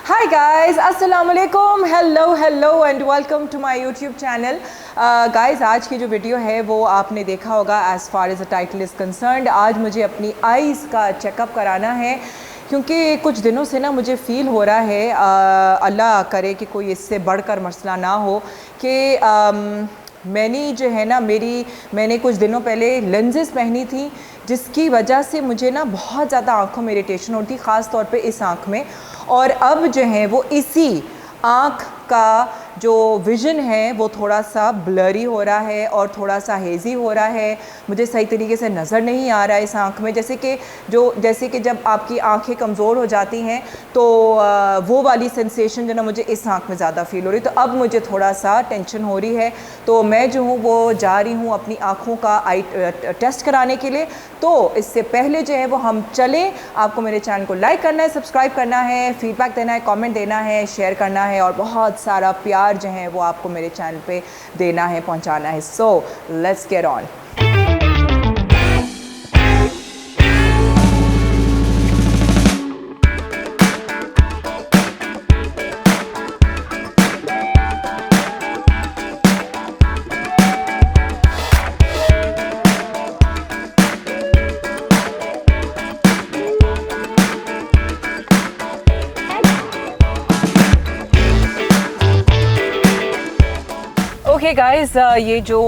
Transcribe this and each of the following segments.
Hi guys, अस्सलाम वालेकुम, hello and welcome to my YouTube channel. Guys, आज की जो वीडियो है वो आपने देखा होगा। As far as the title is concerned, आज मुझे अपनी आइज़ का चेकअप कराना है क्योंकि कुछ दिनों से ना मुझे फ़ील हो रहा है, अल्लाह करे कि कोई इससे बढ़कर मसला ना हो कि मैंने जो है ना मैंने कुछ दिनों पहले लेंसेज पहनी थी, जिसकी वजह से मुझे ना बहुत ज़्यादा आँखों में इरिटेशन होती, ख़ास तौर पे इस आँख में। और अब जो है वो इसी आँख का जो विज़न है वो थोड़ा सा ब्लरी हो रहा है और थोड़ा सा हेज़ी हो रहा है। मुझे सही तरीके से नज़र नहीं आ रहा है इस आँख में, जैसे कि जब आपकी आँखें कमज़ोर हो जाती हैं तो वो वाली सेंसेशन जो ना मुझे इस आँख में ज़्यादा फ़ील हो रही है। तो अब मुझे थोड़ा सा टेंशन हो रही है, तो मैं जो हूँ वो जा रही हूँ अपनी आँखों का आई टेस्ट कराने के लिए। तो इससे पहले जो है वो हम चलें, आपको मेरे चैनल को लाइक करना है, सब्सक्राइब करना है, फीडबैक देना है, कमेंट देना है, शेयर करना है और बहुत सारा प्यार जो है वो आपको मेरे चैनल पे देना है, पहुंचाना है। So let's get on. Okay guys, ये जो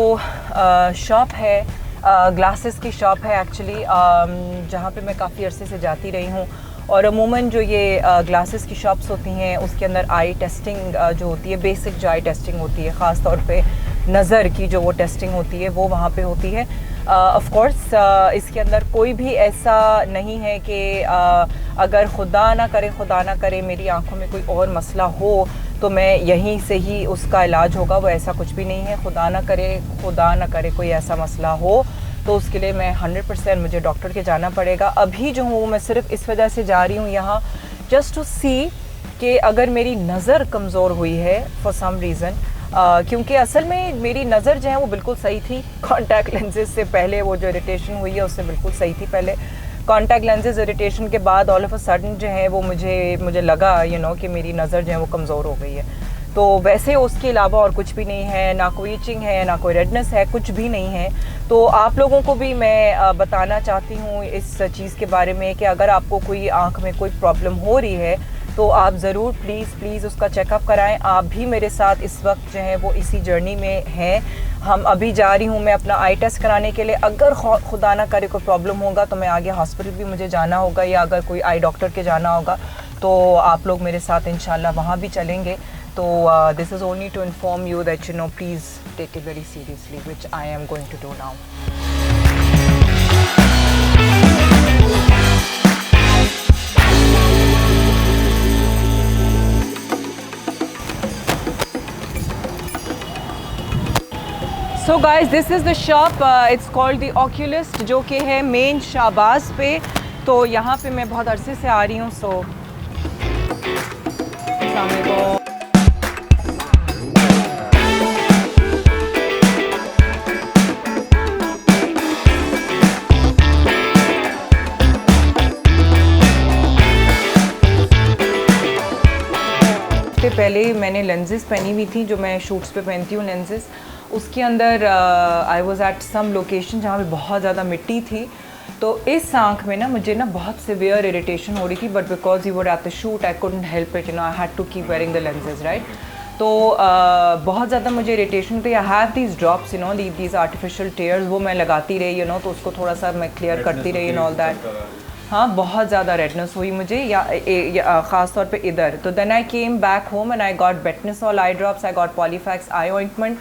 शॉप है ग्लासेस की शॉप है एक्चुअली, जहाँ पे मैं काफ़ी अरसे से जाती रही हूँ। और अमूमन जो ये ग्लासेस की शॉप्स होती हैं उसके अंदर आई टेस्टिंग जो होती है, बेसिक जो आई टेस्टिंग होती है, ख़ास तौर पे नज़र की जो वो टेस्टिंग होती है वो वहाँ पे होती है। ऑफ कोर्स इसके अंदर कोई भी ऐसा नहीं है कि अगर खुदा ना करे मेरी आंखों में कोई और मसला हो तो मैं यहीं से ही उसका इलाज होगा, वो ऐसा कुछ भी नहीं है। खुदा ना करे कोई ऐसा मसला हो तो उसके लिए मैं 100% मुझे डॉक्टर के जाना पड़ेगा। अभी जो हूँ मैं सिर्फ इस वजह से जा रही हूँ यहाँ, जस्ट टू सी कि अगर मेरी नज़र कमज़ोर हुई है फॉर सम रीज़न, क्योंकि असल में मेरी नज़र जो है वो बिल्कुल सही थी। कॉन्टैक्ट लेंसेज से पहले वो जो इरिटेशन हुई है उससे बिल्कुल सही थी पहले। कॉन्टैक्ट लेंसेज इरिटेशन के बाद ऑल ऑफ अ सडन जो है वो मुझे लगा कि मेरी नज़र जो है वो कमज़ोर हो गई है। तो वैसे उसके अलावा और कुछ भी नहीं है, ना कोई इचिंग है, ना कोई रेडनेस है, कुछ भी नहीं है। तो आप लोगों को भी मैं बताना चाहती हूँ इस चीज़ के बारे में कि अगर आपको कोई आँख में कोई प्रॉब्लम हो रही है तो आप ज़रूर प्लीज़ उसका चेकअप कराएं। आप भी मेरे साथ इस वक्त जो है वो इसी जर्नी में हैं। हम अभी जा रही हूँ मैं अपना आई टेस्ट कराने के लिए। अगर खुदा ना करे कोई प्रॉब्लम होगा तो मैं आगे हॉस्पिटल भी मुझे जाना होगा, या अगर कोई आई डॉक्टर के जाना होगा तो आप लोग मेरे साथ इंशाल्लाह वहाँ भी चलेंगे। तो this is only to inform you that please take it very seriously, which I am going to do now. So guys, this is the shop, it's called the oculist, जो कि है मेन शाहबाज पे। तो यहाँ पे मैं बहुत अरसे से आ रही हूँ। सो पहले मैंने लेंसेज पहनी हुई थी, जो मैं शूट्स पे पहनती हूँ लेंसेज। उसके अंदर I was at some location जहाँ पे बहुत ज़्यादा मिट्टी थी। तो इस आँख में ना मुझे ना बहुत सिवियर इरिटेशन हो रही थी, but because you were at the shoot I couldn't help it, I had to keep wearing the lenses, right. तो बहुत ज़्यादा मुझे इरिटेशन थी। I have these drops these artificial tears, वो मैं लगाती रही तो उसको थोड़ा सा मैं क्लियर करती रही ऑल दैट। हाँ, बहुत ज़्यादा रेडनेस हुई मुझे, या ख़ास तौर पे इधर। तो then I came back home and I got Betnesol eye drops, I got Polyfax eye ointment,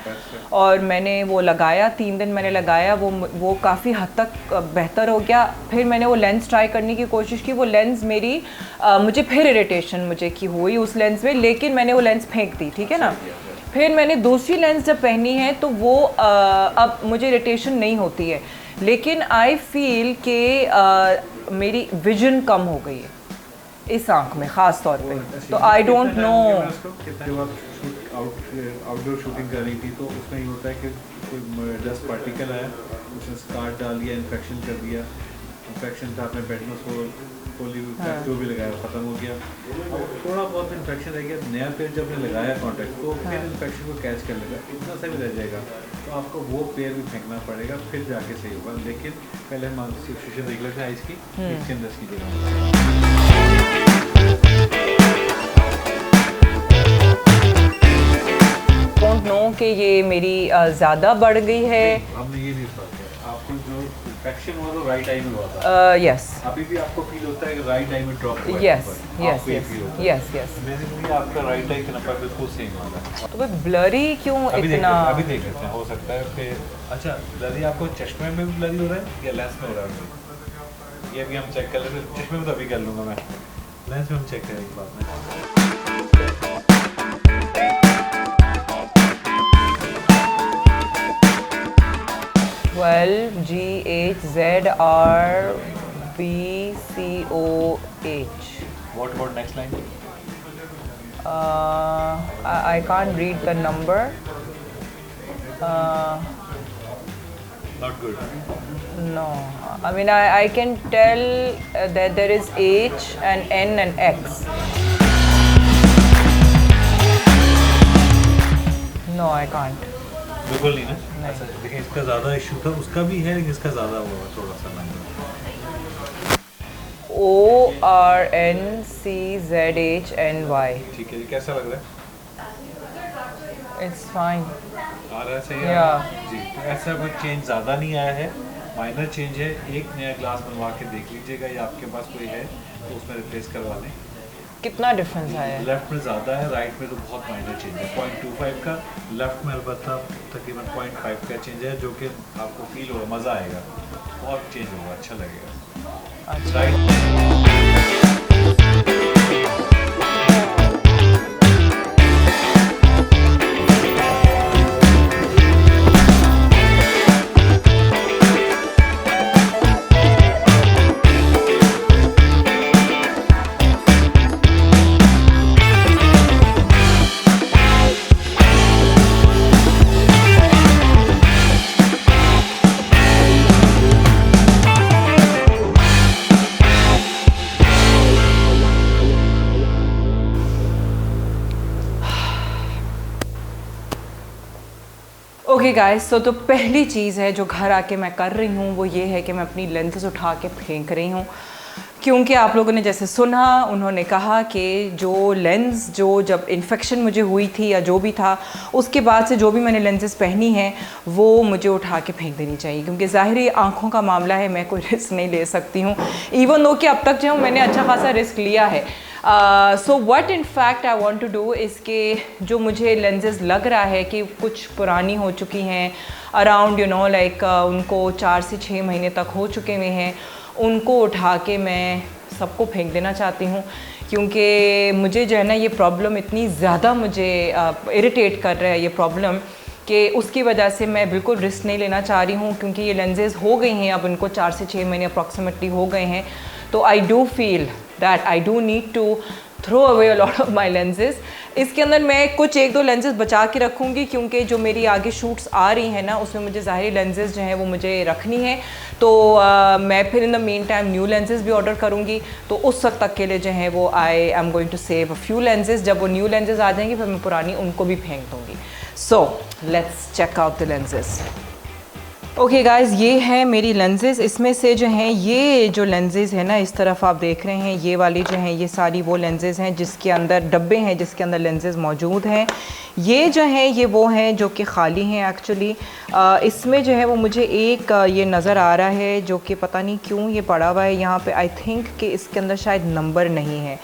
और मैंने वो लगाया। 3 दिन मैंने लगाया, वो काफ़ी हद तक बेहतर हो गया। फिर मैंने वो लेंस ट्राई करने की कोशिश की। वो लेंस मेरी मुझे फिर इरिटेशन की हुई उस लेंस में, लेकिन मैंने वो लेंस फेंक दी, ठीक है ना। फिर मैंने दूसरी लेंस जब पहनी है तो वो अब मुझे इरिटेशन नहीं होती है, लेकिन आई फील कि मेरी विजन कम हो गई है इस आँख में ख़ास तौर पे। तो आई डोंट नो। जब आप आउटडोर शूटिंग कर रही थी तो उसमें ये होता है कि कोई डस्ट पार्टिकल आया, उसने स्कार डाल दिया, इन्फेक्शन कर दिया, इन्फेक्शन था, आपने बेटनोसोल फुली जो भी लगाया ख़त्म हो गया। अब थोड़ा बहुत इन्फेक्शन रह गया, नया पेयर जब ने लगाया कॉन्टैक्ट तो फिर इन्फेक्शन को कैच कर लेगा, इतना सा भी रह जाएगा तो आपको वो पेयर भी फेंकना पड़ेगा, फिर जाके सही होगा। लेकिन पहले हम सिचुएशन देख लेते हैं आइस की, इसके अंदर कीजिएगा। डोंट नो कि ये मेरी ज़्यादा बढ़ गई है। हमने ये नहीं सोचा है, आपको जो इन्फेक्शन हुआ तो राइट आई में हुआ था। यस अभी भी आपको फील होता है कि राइट आई में ड्रॉप हुआ है। यस आपको यस ये यस feel होता है। Yes yes. बेसिकली आपका राइट आई का नंबर बिल्कुल सेम आ रहा है। तो भाई ब्लरी क्यों इतना? अभी देख लेते हैं, हो सकता है फिर। अच्छा, ब्लरी आपको चश्मे में भी ब्लरी हो रहा है या लेंस में हो रहा है? ये भी हम चेक कर लेते हैं। चश्मे में तो अभी कर लूँगा मैं, लेंस में हम चेक करेंगे बाद में। 12 GHZRBCOH. What about next line? I can't read the number. Not good. No, I mean I can tell that there is H and N and X. No, I can't. बिल्कुल नहीं ना। अच्छा, देखिए इसका ज़्यादा इशू था, उसका भी है लेकिन इसका ज़्यादा हुआ थोड़ा सा नंबर। ORNCZHNY. ठीक है, ये कैसा लग रहा है? It's fine. आ रहा है सही? Yeah. जी, तो ऐसा कोई चेंज ज़्यादा नहीं आया है, माइनर चेंज है। एक नया ग्लास बनवा के देख लीजिएगा, या आपके पास कोई है तो उसमें रिप्लेस करवा लें। कितना डिफरेंस आया है? लेफ्ट में ज़्यादा है, राइट में तो बहुत माइनर चेंज है। 0.25 का, लेफ्ट में अलबत्ता तकरीबन 0.5 का चेंज है, जो कि आपको फील होगा, मज़ा आएगा, बहुत चेंज होगा, अच्छा लगेगा। अच्छा। राइट ओके गाइस, तो पहली चीज़ है जो घर आके मैं कर रही हूँ वो ये है कि मैं अपनी लेंसेज उठा के फेंक रही हूँ, क्योंकि आप लोगों ने जैसे सुना, उन्होंने कहा कि जो लेंस जो जब इन्फेक्शन मुझे हुई थी या जो भी था, उसके बाद से जो भी मैंने लेंसेज पहनी हैं वो मुझे उठा के फेंक देनी चाहिए, क्योंकि ज़ाहिरी आँखों का मामला है, मैं कोई रिस्क नहीं ले सकती हूँ। इवन दो कि अब तक जो मैंने अच्छा खासा रिस्क लिया है। So what in fact I want to do is कि जो मुझे लेंसेज लग रहा है कि कुछ पुरानी हो चुकी हैं, अराउंड लाइक उनको 4 से 6 महीने तक हो चुके हुए हैं, उनको उठा के मैं सबको फेंक देना चाहती हूँ, क्योंकि मुझे जो है ना ये प्रॉब्लम इतनी ज़्यादा मुझे इरिटेट कर रहा है ये प्रॉब्लम, कि उसकी वजह से मैं बिल्कुल रिस्क नहीं लेना चाह रही हूँ, क्योंकि ये लेंसेज हो गई हैं, अब इनको 4 से 6 महीने अप्रॉक्सीमेटली हो गए हैं। तो I do feel that I do need to throw away a lot of my lenses. इसके अंदर मैं कुछ 1-2 लेंसेज बचा के रखूँगी, क्योंकि जो मेरी आगे शूट्स आ रही हैं ना उसमें मुझे ज़ाहिरी लेंसेज जो हैं वो मुझे रखनी है। तो मैं फिर इन the mean time new lenses भी ऑर्डर करूँगी, तो उस वक्त तक के लिए जो है वो I am going to save a few lenses. जब वो न्यू लेंसेज आ जाएंगे फिर मैं पुरानी उनको भी फेंक दूँगी। So let's check out the lenses. Okay guys, ये है मेरी लेंसेज। इसमें से जो हैं ये जो लेंसेज है ना, इस तरफ आप देख रहे हैं, ये वाली जो हैं ये सारी वो लेंसेज हैं जिसके अंदर डब्बे हैं, जिसके अंदर लेंसेज मौजूद हैं। ये जो हैं ये वो हैं जो कि ख़ाली हैं एक्चुअली। इसमें जो है वो मुझे एक ये नज़र आ रहा है जो कि पता नहीं क्यों ये पड़ा हुआ है यहाँ पे। आई थिंक कि इसके अंदर शायद नंबर नहीं है।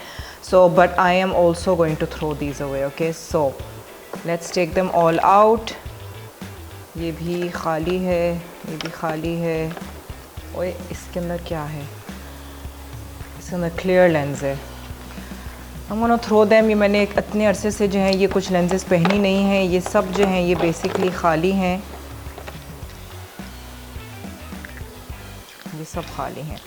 So but I am also going to throw these away. Okay, so let's take them all out. ये भी खाली है, ये भी खाली है। ओए, इसके अंदर क्या है? इसके अंदर क्लियर लेंस है। I'm gonna throw them। ये मैंने एक इतने अरसे से जो है ये कुछ लेंसेज पहनी नहीं हैं, ये सब जो हैं ये बेसिकली खाली हैं, ये सब खाली हैं।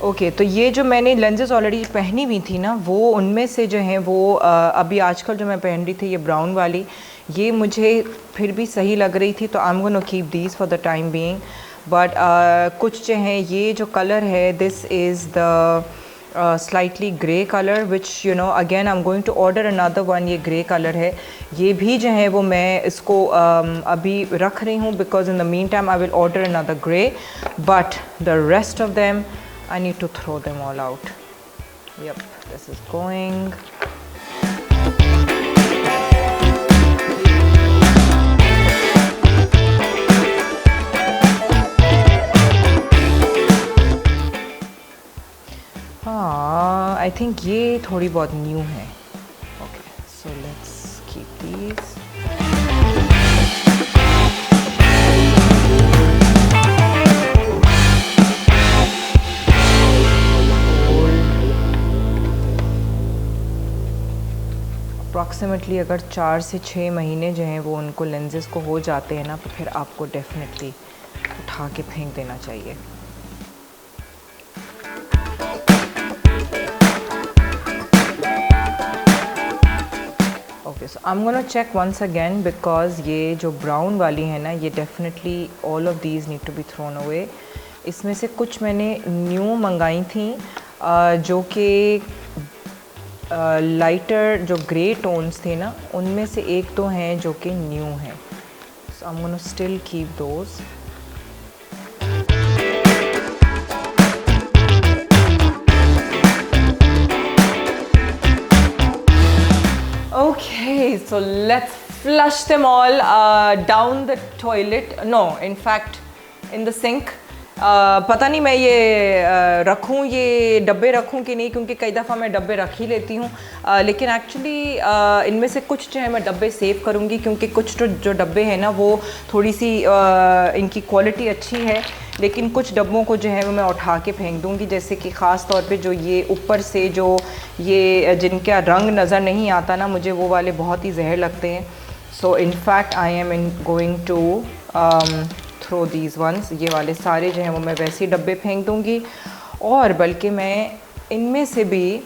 ओके, तो ये जो मैंने लेंसेज ऑलरेडी पहनी हुई थी ना, वो उनमें से जो है वो अभी आजकल जो मैं पहन रही थी ये ब्राउन वाली, ये मुझे फिर भी सही लग रही थी, तो I am gonna keep these for the time being. But कुछ जो हैं ये जो कलर है, this is the slightly grey colour, which you know again I am going to order another one. ये ग्रे कलर है, ये भी जो है वो मैं इसको अभी रख रही हूँ because in the meantime I will order another grey, but the rest of them I need to throw them all out. Yup, this is going. हाँ, आई थिंक ये थोड़ी बहुत न्यू है। Okay, so let's keep these. Approximately अगर 4 से 6 महीने जो हैं वो उनको लेंसेज को हो जाते हैं ना, तो फिर आपको डेफिनेटली उठा के फेंक देना चाहिए। Okay, so I am gonna check once again because ये जो ब्राउन वाली है ना, ये definitely all of these need to be thrown away. इसमें से कुछ मैंने न्यू मंगाई थी जो कि लाइटर जो ग्रे टोन्स थे ना, उनमें से एक तो हैं जो कि न्यू हैं। So I am gonna still keep those. Okay, so let's flush them all down the toilet. No, in fact, in the sink. पता नहीं मैं ये रखूँ, ये डब्बे रखूँ कि नहीं, क्योंकि कई दफ़ा मैं डब्बे रख ही लेती हूँ, लेकिन एक्चुअली इनमें से कुछ जो है मैं डब्बे सेव करूँगी, क्योंकि कुछ तो जो डब्बे हैं ना वो थोड़ी सी इनकी क्वालिटी अच्छी है, लेकिन कुछ डब्बों को जो है वो मैं उठा के फेंक दूँगी। जैसे कि ख़ास तौर पे जो ये ऊपर से जो ये जिनका रंग नज़र नहीं आता ना, मुझे वो वाले बहुत ही जहर लगते हैं। So in fact I am going to throw these ones. ये वाले सारे जो हैं वो मैं वैसे ही डब्बे फेंक दूँगी, और बल्कि मैं इनमें से भी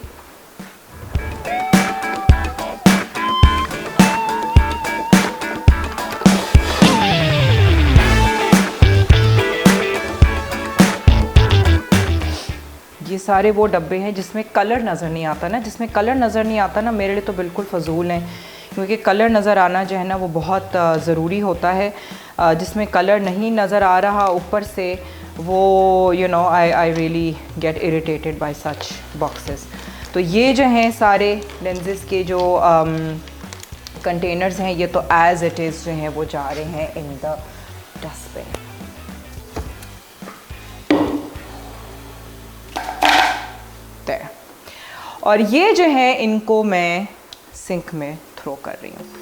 ये सारे वो डब्बे हैं जिसमें कलर नज़र नहीं आता ना, जिसमें कलर नज़र नहीं आता ना, मेरे लिए तो बिल्कुल फ़जूल हैं, क्योंकि कलर नज़र आना जो है ना वो बहुत ज़रूरी होता है। जिसमें कलर नहीं नज़र आ रहा ऊपर से, वो you know I really get irritated by such boxes. तो ये जो हैं सारे लेंसेज के जो कंटेनर्स हैं, ये तो एज़ इट इज़ जो हैं वो जा रहे हैं इन द डस्टबिन। और ये जो है इनको मैं सिंक में थ्रो कर रही हूँ।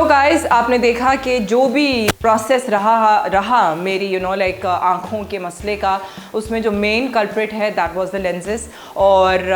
गाइस, आपने देखा कि जो भी प्रोसेस रहा मेरी यू नो लाइक आँखों के मसले का, उसमें जो मेन कल्प्रिट है दैट वाज द लेंसेज। और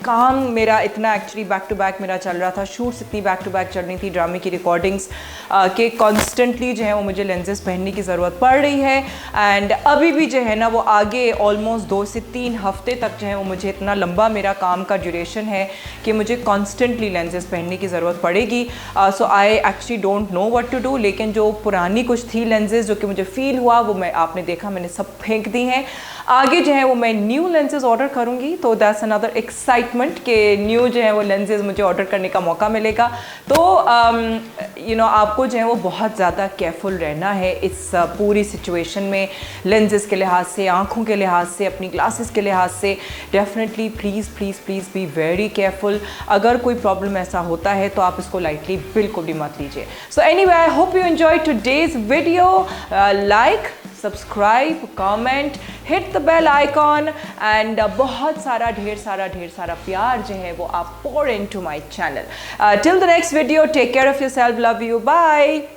काम मेरा इतना एक्चुअली बैक टू बैक मेरा चल रहा था, शूट्स इतनी बैक टू बैक चल रही थी, ड्रामे की रिकॉर्डिंग्स के कॉन्स्टेंटली जो है वो मुझे लेंसेज पहनने की ज़रूरत पड़ रही है। एंड अभी भी जो है ना वो आगे ऑलमोस्ट 2 से 3 हफ्ते तक जो है वो मुझे इतना लंबा मेरा काम का ड्यूरेशन है कि मुझे कॉन्स्टेंटली लेंसेज पहनने की ज़रूरत पड़ेगी। So I actually don't know what to do. लेकिन जो पुरानी कुछ थी लेंसेज जो कि मुझे फ़ील हुआ, वो मैं आपने देखा मैंने सब फेंक दी हैं। आगे जो है वो मैं न्यू लेंसेज ऑर्डर करूँगी, तो दैट्स अनदर एक्साइटमेंट कि न्यू जो है वो लेंसेज मुझे ऑर्डर करने का मौका मिलेगा। तो यू नो आपको जो है वो बहुत ज़्यादा केयरफुल रहना है इस पूरी सिचुएशन में, लेंसेज के लिहाज से, आँखों के लिहाज से, अपनी ग्लासेस के लिहाज से। Definitely please please please be very careful. अगर कोई प्रॉब्लम ऐसा होता है तो आप इसको लाइटली बिल्कुल भी मत लीजिए। So anyway, I hope you enjoy today's video. Like, subscribe, comment, hit the bell icon and बहुत सारा ढेर सारा प्यार जो है वो आप pour into my channel. Till the next video, take care of yourself. Love you. Bye.